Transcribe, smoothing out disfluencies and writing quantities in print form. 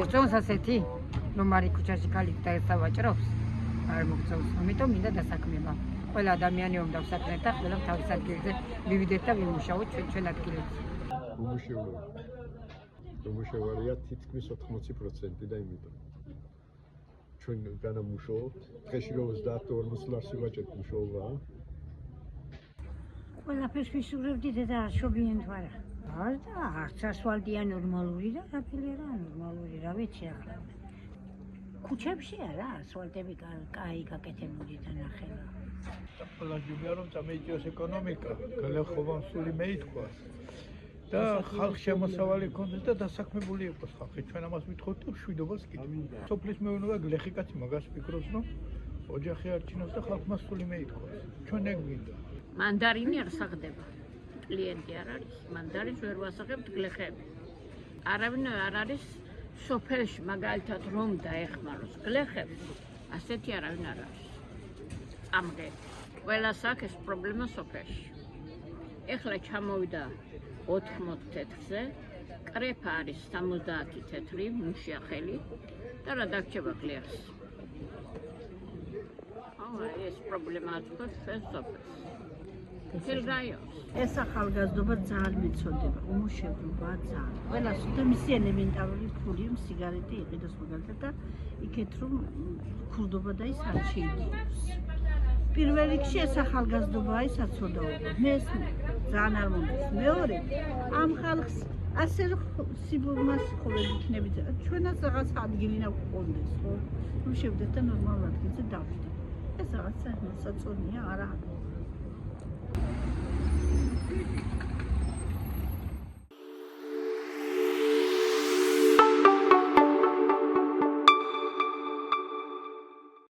მოგწონს ასეთი რომ არის ქუჩაში ქალით და ესავაჭრობს არ მოგწონს ამიტომ მინდა დასაქმება ყველა ადამიანი უნდა ვსაქმნეთ და ყველა თავის ადგილზე მივიდეთ და ვიმუშაოთ ჩვენ ადგილებზე უმუშევარია თითქმის 80% და იმიტომ ჩვენ განამუშავოთ დღეში რომ 30-40 ლარს ვაჭერთ მუშაობაა ყველაფერს ვისურვებდით და არშობიან თუ არა არც ასფალტია ნორმალური და რაფერი არა ნორმალური რა ვიცი ახლა ქუჩებში არა ასფალტები კაი გაკეთებული და ნახელა ყველა ჯობია რომ წამეიჭიოს ეკონომიკა გელეხობამ სული მეითქვას და ხალხ შემოსავალი ქონდეს და დასაქმებული იყოს ხალხი ჩვენ ამას ვითხოვთ და მშვიდობას კიდევ სოფლის მეურნეობა გლეხი კაცი მაგას ფიქრობს რომ ოჯახი არჩინოს და ხალხმა სული მეითქვას ჩვენ ეგ გვინდა მანდარინი არ საღდება კლიენტი არ არის მანდარინს ვერ ვასაღებთ გლეხები არავინ არ არის სოფელში მაგალითად რომ დაეხმაროს გლეხებს ასეთი არავინ არ არის წამღე ყველას აქვს პრობლემა სოფელში ეხლა ჩამოვიდა 80 თეთრზე კრეფა არის 70 თეთრი მუშია ხელი და რა დაგჭება გლეხს ეს პრობლემა აქვს სოფელში ეს ახალგაზრდობა ძალიან მეწოდება, უმუშევრობა ძალიან. ყველას უნდა მისი ელემენტარული ფული, სიგარეტი იყიდოს მაგალითად და იქეთ რომ ქურდობა და ის არ შეიძინოს. პირველ რიგში ეს ახალგაზრდობაა საცოდაობა. მე ეს ძალიან არ მომდის. მეორე, ამ ხალხს ასე რომ სიბურმას ხოვები იქნებით. ჩვენაც რაღაც ადგილი ნაგვყონდეს, ხო? რომ შევდეთ და ნორმალურ ადგილზე დავждეთ. ეს რაღაცა საწონია, არა